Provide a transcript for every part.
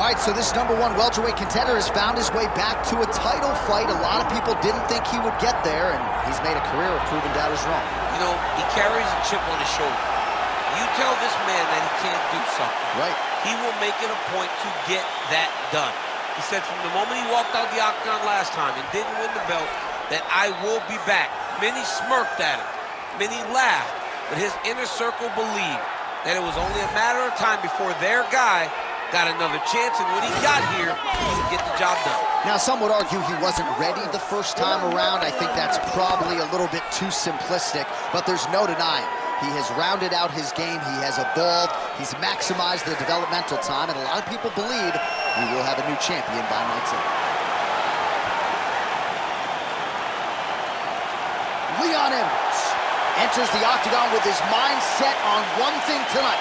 right, so this #1 welterweight contender has found his way back to a title fight. A lot of people didn't think he would get there, and he's made a career of proving doubters wrong. You know, he carries a chip on his shoulder. You tell this man that he can't do something. Right. He will make it a point to get that done. He said from the moment he walked out the octagon last time and didn't win the belt, that I will be back. Many smirked at him. Many laughed. But his inner circle believed that it was only a matter of time before their guy got another chance, and when he got here, he would get the job done. Now, some would argue he wasn't ready the first time around. I think that's probably a little bit too simplistic, but there's no denying. He has rounded out his game, he has evolved, he's maximized the developmental time, and a lot of people believe we will have a new champion by night's end. Leon Edwards enters the octagon with his mind set on one thing tonight,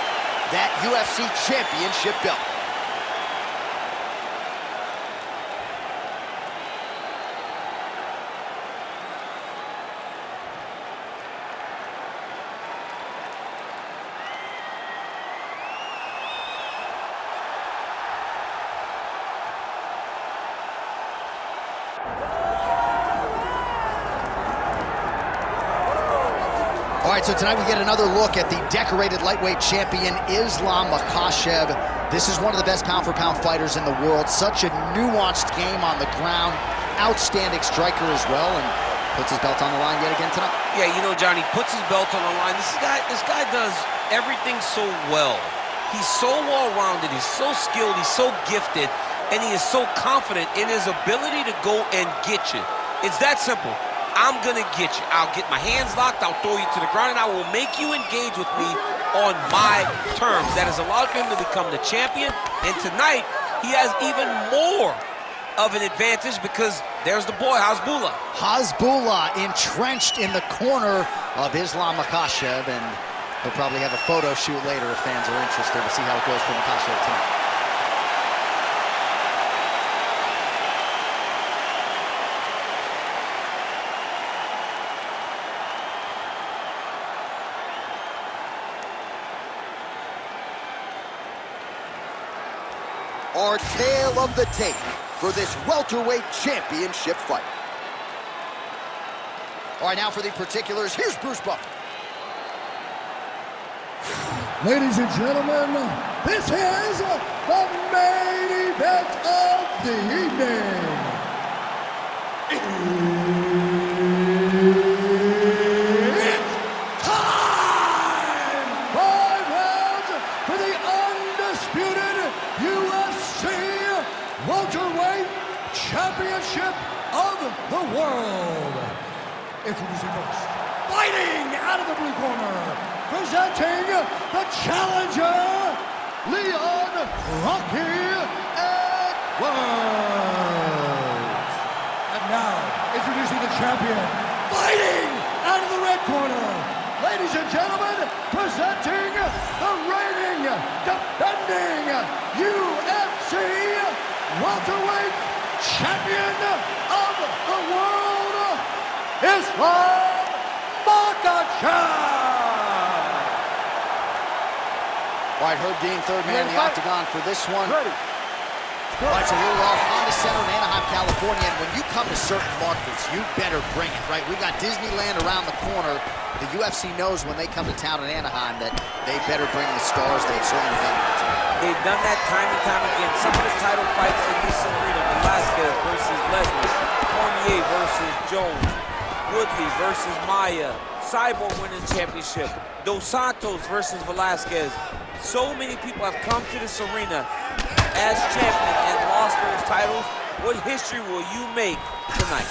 that UFC championship belt. All right, so tonight we get another look at the decorated lightweight champion, Islam Makhachev. This is one of the best pound-for-pound fighters in the world. Such a nuanced game on the ground. Outstanding striker as well, and puts his belt on the line yet again tonight. Yeah, you know, Johnny, puts his belt on the line. This guy does everything so well. He's so well-rounded, he's so skilled, he's so gifted, and he is so confident in his ability to go and get you. It's that simple. I'm gonna get you. I'll get my hands locked, I'll throw you to the ground, and I will make you engage with me on my terms. That has allowed him to become the champion, and tonight, he has even more of an advantage because there's the boy, Hasbullah. Hasbullah entrenched in the corner of Islam Makhachev, and he'll probably have a photo shoot later if fans are interested to see how it goes for Makhachev tonight. Our tale of the tape for this welterweight championship fight. All right, now for the particulars, here's Bruce Buffer. Ladies and gentlemen, this is the main event of the evening. It's time! 5 rounds for the undisputed UFC welterweight championship of the world. Introducing first, fighting out of the blue corner, presenting the challenger, Leon Rocky Edwards. And now, introducing the champion, fighting out of the red corner, ladies and gentlemen, presenting the reigning, defending UFC welterweight champion of the world, Islam Makhachev. All right, Herb Dean, third man in the octagon for this one. Ready. All right, so we're off Honda Center in Anaheim, California, and when you come to certain markets, you better bring it, right? We got Disneyland around the corner. The UFC knows when they come to town in Anaheim that they better bring the stars. They've certainly done it. They've done that time and time again. Some of the title fights in this arena, Velasquez versus Leslie, Cormier versus Jones, Woodley versus Maia, Cyborg winning championship, Dos Santos versus Velasquez. So many people have come to this arena as champion and lost those titles. What history will you make tonight?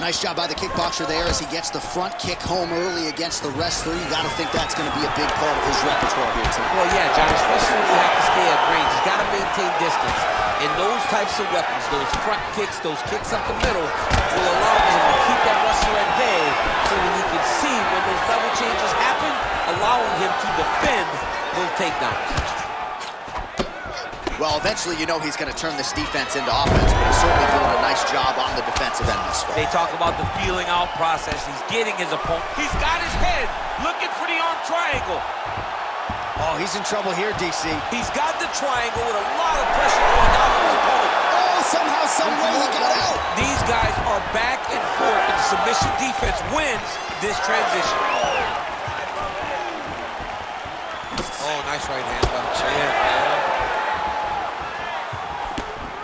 Nice job by the kickboxer there as he gets the front kick home early against the wrestler. You got to think that's going to be a big part of his repertoire here tonight. Well, yeah, John, especially when you have to stay at range. He's got to maintain distance. And those types of weapons, those front kicks, those kicks up the middle, will allow him to keep that wrestler at bay so that he can see when those level changes happen, allowing him to defend those takedowns. Well, eventually, you know he's going to turn this defense into offense, but he's certainly doing a nice job on the defensive end this fight. They talk about the feeling out process. He's getting his opponent. He's got his head looking for the arm triangle. Oh, he's in trouble here, DC. He's got the triangle with a lot of pressure going down on his opponent. Oh, somehow, some way he got out. These guys are back and forth, and submission defense wins this transition. Oh, nice right hand on the chin.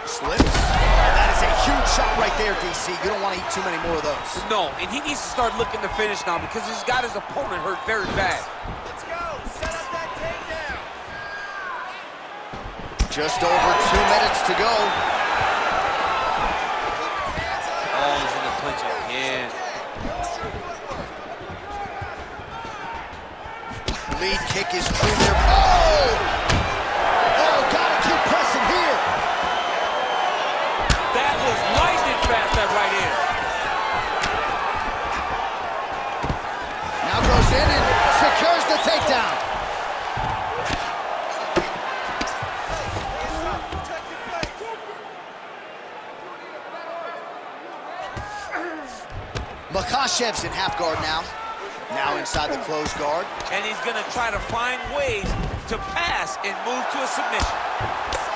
Slips. Oh, that is a huge shot right there, DC. You don't want to eat too many more of those. No, and he needs to start looking to finish now because he's got his opponent hurt very bad. Let's go. Set up that takedown. Just over 2 minutes to go. Oh, he's in the clinch again. Lead kick is true there. Oh! Oh, gotta keep pressing here. That was lightning fast, that right hand. Now goes in and secures the takedown. Makhachev's in half guard now. Now inside the closed guard. And he's going to try to find ways to pass and move to a submission.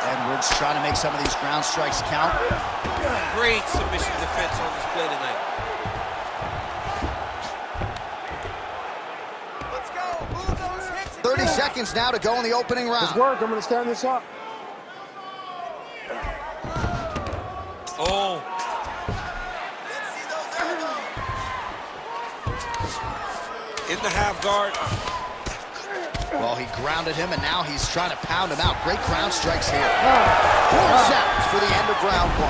Edwards trying to make some of these ground strikes count. Great submission defense on display tonight. Let's go. Move those hips. 30 seconds now to go in the opening round. Good work. I'm going to stand this up. Oh. Let's see those elbows. In the half guard. Well, he grounded him, and now he's trying to pound him out. Great ground strikes here. 4 seconds for the end of round 1.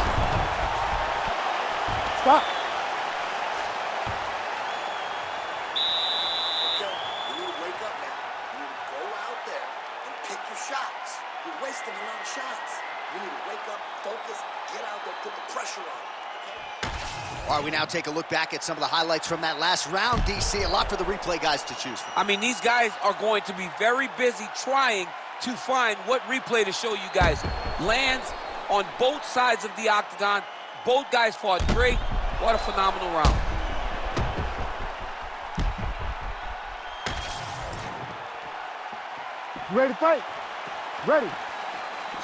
Stop. Okay, you need to wake up now. You need to go out there and pick your shots. You're wasting a lot of shots. You need to wake up, focus, get out there, put the pressure on. All right, we now take a look back at some of the highlights from that last round, DC. A lot for the replay guys to choose from. I mean, these guys are going to be very busy trying to find what replay to show you guys. Lands on both sides of the octagon. Both guys fought great. What a phenomenal round. You ready to fight? Ready.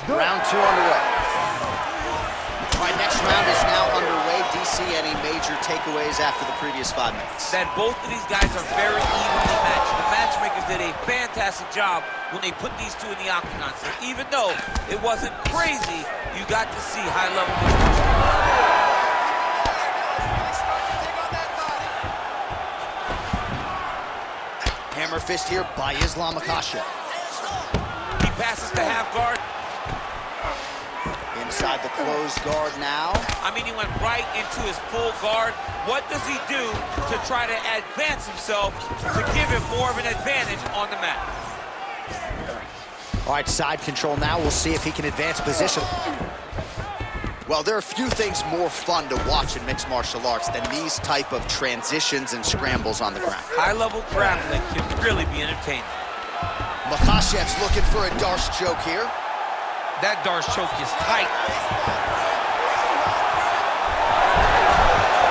Round 2 underway. All right, next round is now underway. DC, any major takeaways after the previous 5 minutes? That both of these guys are very evenly matched. The matchmakers did a fantastic job when they put these two in the octagon. So even though it wasn't crazy, you got to see high-level discussion. Hammer fist here by Islam Makhachev. He passes the half guard. Inside the closed guard now. I mean, he went right into his full guard. What does he do to try to advance himself to give him more of an advantage on the mat? All right, side control now. We'll see if he can advance position. Well, there are few things more fun to watch in mixed martial arts than these type of transitions and scrambles on the ground. High-level grappling can really be entertaining. Makhachev's looking for a Darce choke here. That Darce choke is tight.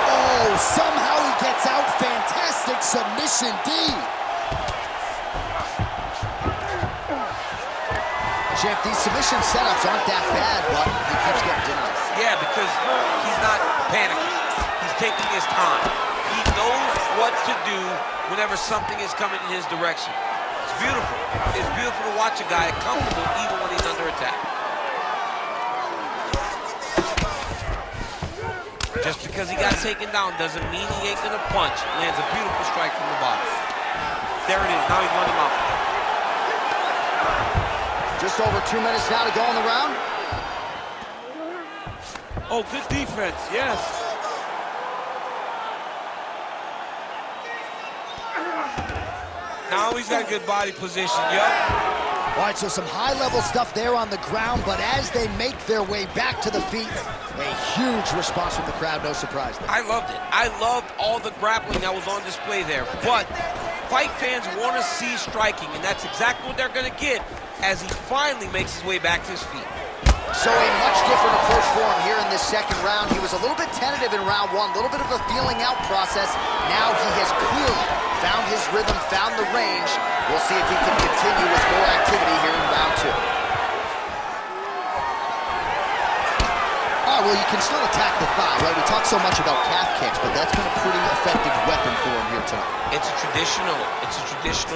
Oh, somehow he gets out. Fantastic submission D. Champ, these submission setups aren't that bad, but he keeps getting denied. Yeah, because he's not panicking. He's taking his time. He knows what to do whenever something is coming in his direction. It's beautiful. It's beautiful to watch a guy comfortable even when he's under attack. Just because he got taken down doesn't mean he ain't gonna punch. Lands a beautiful strike from the bottom. There it is. Now he's running him out. Just over 2 minutes now to go in the round. Oh, good defense. Yes. Now he's got good body position. Yup. All right, so some high-level stuff there on the ground, but as they make their way back to the feet, a huge response from the crowd, no surprise there. I loved it. I loved all the grappling that was on display there. But fight fans want to see striking, and that's exactly what they're going to get as he finally makes his way back to his feet. So a much different approach for him here in this second round. He was a little bit tentative in round one, a little bit of a feeling out process. Now he has clearly found his rhythm, found the range. We'll see if he can continue with more activity here in round two. All right, well, you can still attack the thigh, right? We talk so much about calf kicks, but that's been a pretty effective weapon for him here tonight. It's a traditional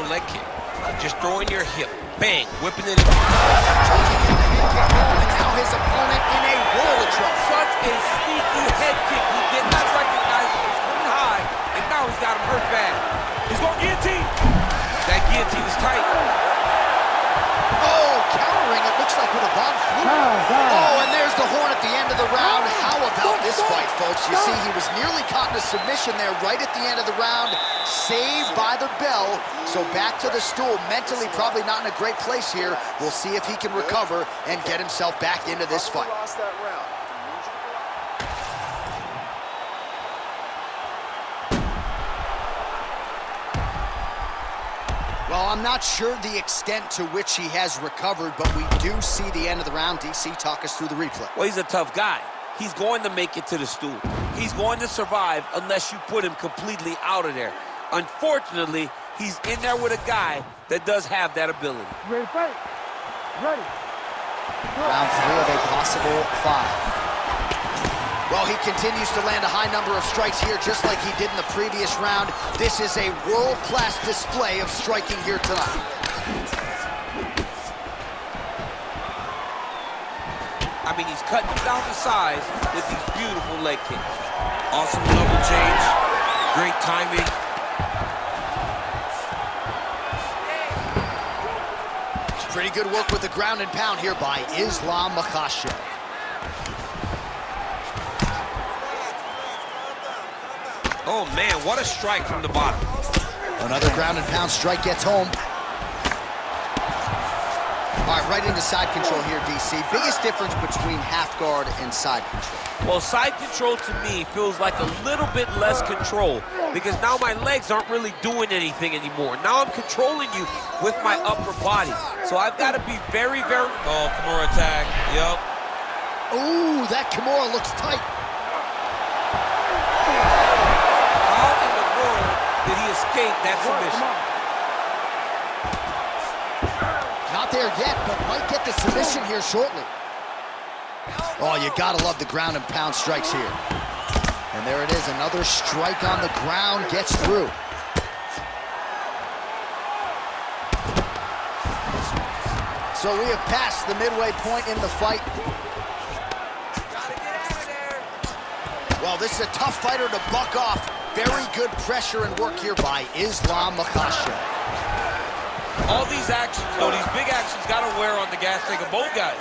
leg kick. Just throwing your hip, bang, whipping it. And now his opponent in a world of trouble. Such a sneaky head kick. He did not recognize it was coming high, and now he's got him hurt bad. He's going guillotine. That guillotine is tight. Oh, countering, it looks like with a bomb fluke. Oh, and there's the horn at the end of the round. How about this fight, folks? You see, he was nearly caught in a submission there right at the end of the round. Saved by the bell. So back to the stool. Mentally probably not in a great place here. We'll see if he can recover and get himself back into this fight. Well, I'm not sure the extent to which he has recovered, but we do see the end of the round. DC, talk us through the replay. Well, he's a tough guy. He's going to make it to the stool. He's going to survive unless you put him completely out of there. Unfortunately, he's in there with a guy that does have that ability. Ready to fight? Ready. Round three of a possible five. Well, he continues to land a high number of strikes here, just like he did in the previous round. This is a world-class display of striking here tonight. I mean, he's cutting down the size with these beautiful leg kicks. Awesome level change. Great timing. Pretty good work with the ground and pound here by Islam Makhachev. Oh, man, what a strike from the bottom. Another ground and pound strike gets home. All right, right into side control here, DC. Biggest difference between half guard and side control? Well, side control to me feels like a little bit less control because now my legs aren't really doing anything anymore. Now I'm controlling you with my upper body. So I've got to be very, very... Oh, Kimura attack. Yep. Ooh, that Kimura looks tight. Did he escape that submission? Not there yet, but might get the submission here shortly. Oh, you gotta love the ground and pound strikes here. And there it is, another strike on the ground, gets through. So we have passed the midway point in the fight. Well, this is a tough fighter to buck off. Very good pressure and work here by Islam Makhachev. All these actions, though, these big actions got to wear on the gas tank of both guys.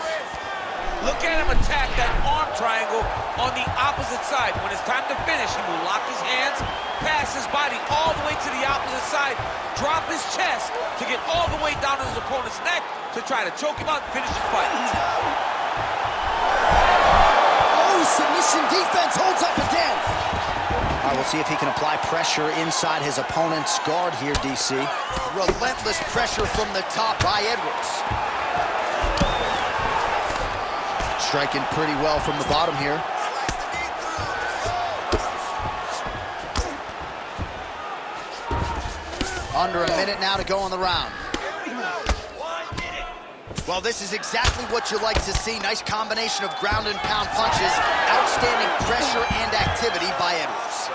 Look at him attack that arm triangle on the opposite side. When it's time to finish, he will lock his hands, pass his body all the way to the opposite side, drop his chest to get all the way down to his opponent's neck to try to choke him out and finish the fight. Oh, submission defense holds up again. All right, we'll see if he can apply pressure inside his opponent's guard here, DC. Relentless pressure from the top by Edwards. Striking pretty well from the bottom here. Under a minute now to go on the round. Well, this is exactly what you like to see. Nice combination of ground and pound punches. Outstanding pressure and activity by Edwards.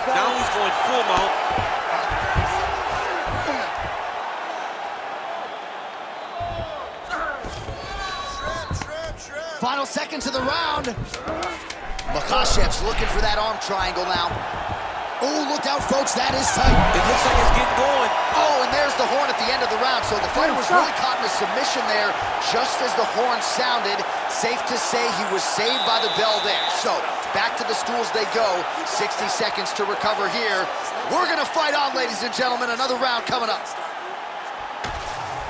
Now he's going full mount. Final seconds of the round. Makhachev's looking for that arm triangle now. Oh, look out, folks, that is tight. It looks like it's getting going. Oh, and there's the horn at the end of the round. So the fighter was really caught in a submission there just as the horn sounded. Safe to say he was saved by the bell there. So back to the stools they go. 60 seconds to recover here. We're going to fight on, ladies and gentlemen. Another round coming up.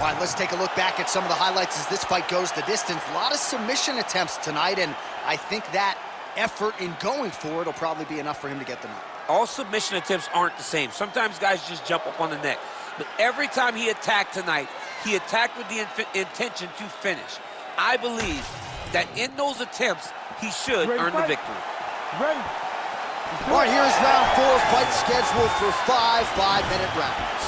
All right, let's take a look back at some of the highlights as this fight goes the distance. A lot of submission attempts tonight, and I think that effort in going for it will probably be enough for him to get them out. All submission attempts aren't the same. Sometimes guys just jump up on the neck. But every time he attacked tonight, he attacked with the intention to finish. I believe that in those attempts, he should earn the victory. Ready. All right, here's round 4, fight scheduled for 5 5-minute rounds.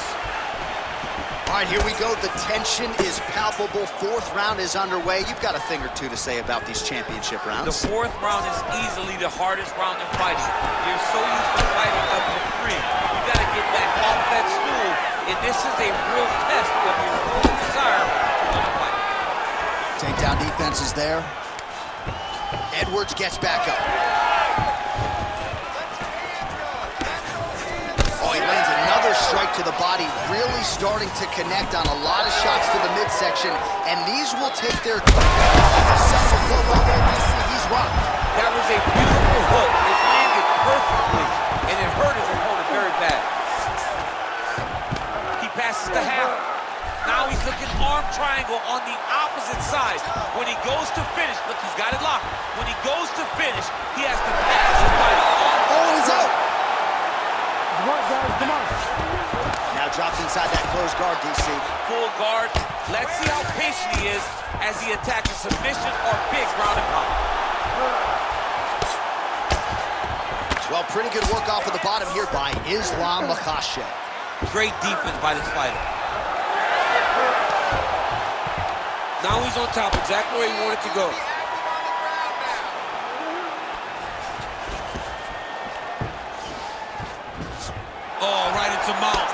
All right, here we go. The tension is palpable. 4th round is underway. You've got a thing or two to say about these championship rounds. The 4th round is easily the hardest round in fighting. You're so used to fighting up to 3. You got to get back off that stool, and this is a real test of your own desire to win a fight. Takedown defense is there. Edwards gets back up. Oh, he lands another strike to the body, really starting to connect on a lot of shots to the midsection, and these will take their toll. He's rocked. That was a beautiful hook. It landed perfectly, and it hurt his opponent very bad. He passes the half. Now he's looking arm triangle on the opposite side. When he goes to finish, look, he's got it locked. When he goes to finish, he has to pass his body. Oh, he's out. Come on, guys, come on. Now drops inside that closed guard, DC. Full guard. Let's see how patient he is as he attacks a submission or big ground and pound. Well, pretty good work off of the bottom here by Islam Makhachev. Great defense by this fighter. Now he's on top, exactly where he wanted to go. Oh, right into mouth.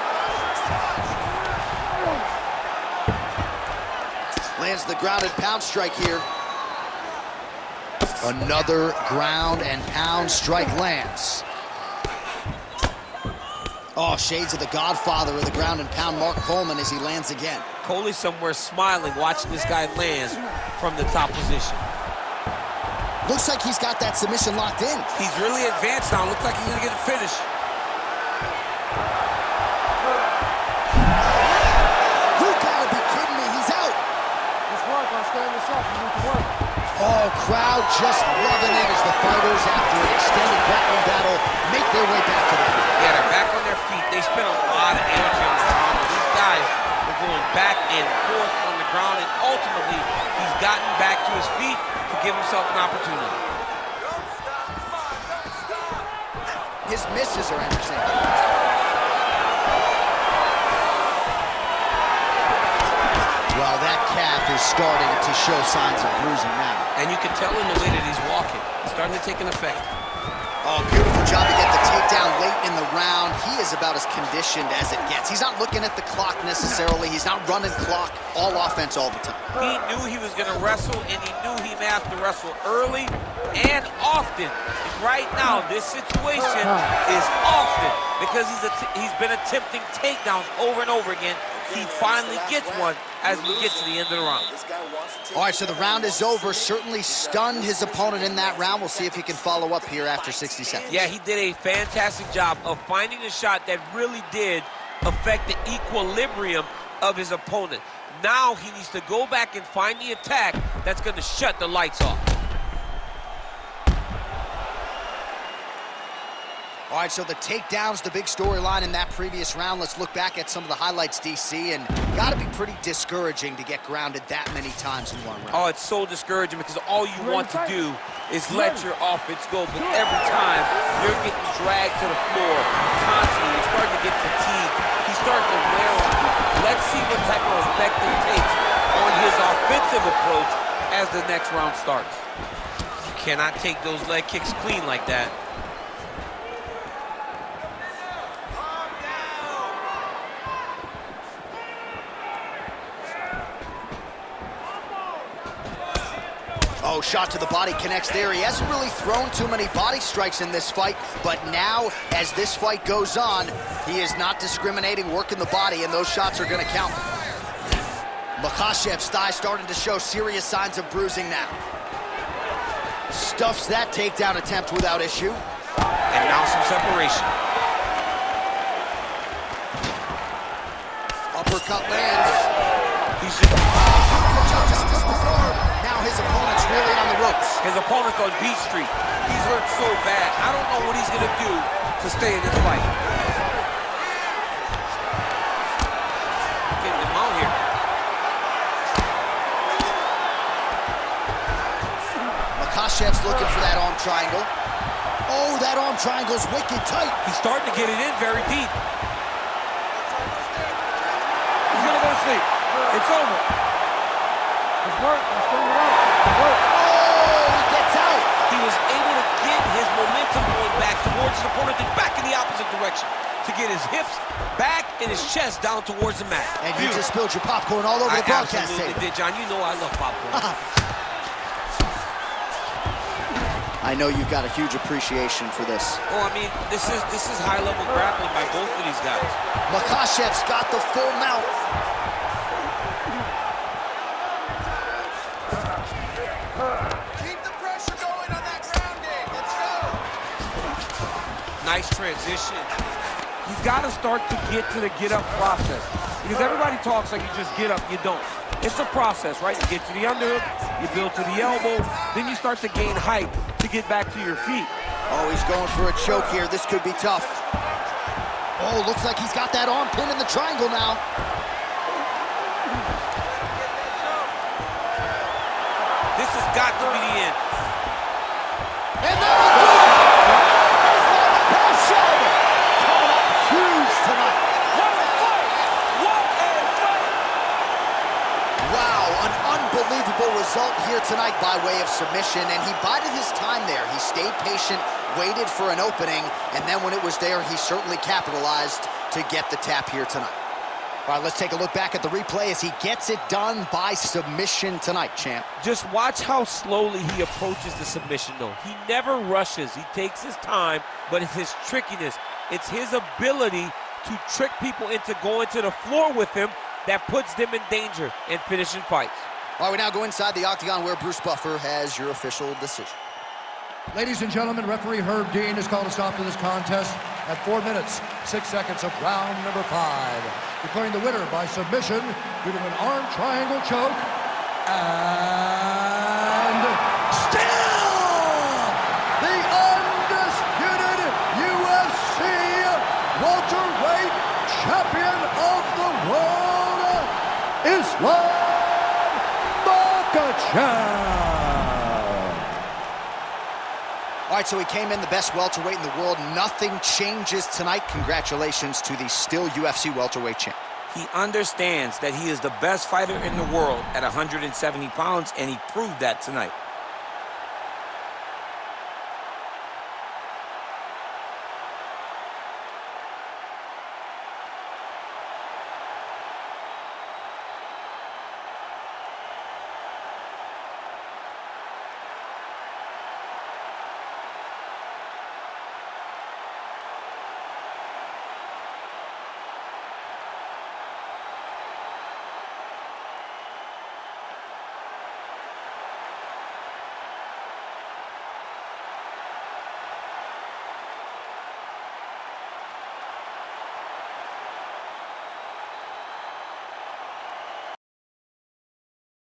Lands the ground and pound strike here. Another ground and pound strike lands. Oh, shades of the godfather of the ground and pound, Mark Coleman, as he lands again. Coley's somewhere smiling, watching this guy land from the top position. Looks like he's got that submission locked in. He's really advanced now. Looks like he's gonna get a finish. You gotta be kidding me, he's out. Just work on standing this up. You need to work. Oh, crowd just loving it as the fighters, after an extended grappling battle, make their way back to the ring. Yeah, they're back on their feet. They spent a lot of energy on the ground. These guys were going back and forth on the ground, and ultimately, he's gotten back to his feet to give himself an opportunity. His misses are entertaining. Well, that calf is starting to show signs of bruising now. And you can tell in the way that he's walking. It's starting to take an effect. Oh, beautiful job to get the takedown late in the round. He is about as conditioned as it gets. He's not looking at the clock necessarily. He's not running clock, all offense all the time. He knew he was going to wrestle, and he knew he may have to wrestle early and often. And right now, this situation is often because he's been attempting takedowns over and over again. He finally gets one as we get to the end of the round. All right, so the round is over. Certainly stunned his opponent in that round. We'll see if he can follow up here after 60 seconds. Yeah, he did a fantastic job of finding a shot that really did affect the equilibrium of his opponent. Now he needs to go back and find the attack that's going to shut the lights off. All right, so the takedown's the big storyline in that previous round. Let's look back at some of the highlights, DC, and got to be pretty discouraging to get grounded that many times in one round. Oh, it's so discouraging because all you want to do is let your offense go, but every time you're getting dragged to the floor constantly, you're starting to get fatigued. He's starting to wear on you. Let's see what type of effect it takes on his offensive approach as the next round starts. You cannot take those leg kicks clean like that. Oh, shot to the body connects there. He hasn't really thrown too many body strikes in this fight, but now, as this fight goes on, he is not discriminating, working the body, and those shots are going to count. Makhachev's thigh starting to show serious signs of bruising now. Stuffs that takedown attempt without issue. And now some separation. Uppercut lands. He should... Just missed the guard. Now Now his opponent's really on the ropes. His opponent's on beat street. He's hurt so bad. I don't know what he's going to do to stay in this fight. Getting him out here. Makhachev's looking for that arm triangle. Oh, that arm triangle's wicked tight. He's starting to get it in very deep. He's going to go to sleep. It's over. It's work. Let's bring it up. Work. Oh, he gets out. He was able to get his momentum going back towards his opponent and back in the opposite direction to get his hips back and his chest down towards the mat. And you just spilled your popcorn all over the broadcast absolutely table. did, John. You know I love popcorn. I know you've got a huge appreciation for this. Oh, I mean, this is high-level grappling by both of these guys. Makhachev's got the full mount. Keep the pressure going on that ground game. Let's go. Nice transition. You've got to start to get to the get-up process. Because everybody talks like you just get up, you don't. It's a process, right? You get to the underhook, you build to the elbow, then you start to gain height to get back to your feet. Oh, he's going for a choke here. This could be tough. Oh, looks like he's got that arm pin in the triangle now. This has got to be the end. And there we go! Makhachev coming up huge tonight. Wow, an unbelievable result here tonight by way of submission, and he bided his time there. He stayed patient, waited for an opening, and then when it was there, he certainly capitalized to get the tap here tonight. All right, let's take a look back at the replay as he gets it done by submission tonight, champ. Just watch how slowly he approaches the submission, though. He never rushes. He takes his time, but it's his trickiness. It's his ability to trick people into going to the floor with him that puts them in danger and finishing fights. All right, we now go inside the octagon where Bruce Buffer has your official decision. Ladies and gentlemen, referee Herb Dean has called a stop to this contest at 4 minutes, 6 seconds of round number 5, declaring the winner by submission due to an arm triangle choke, and still the undisputed UFC welterweight champion of the world, Islam Makhachev. All right, so he came in the best welterweight in the world. Nothing changes tonight. Congratulations to the still UFC welterweight champ. He understands that he is the best fighter in the world at 170 pounds, and he proved that tonight.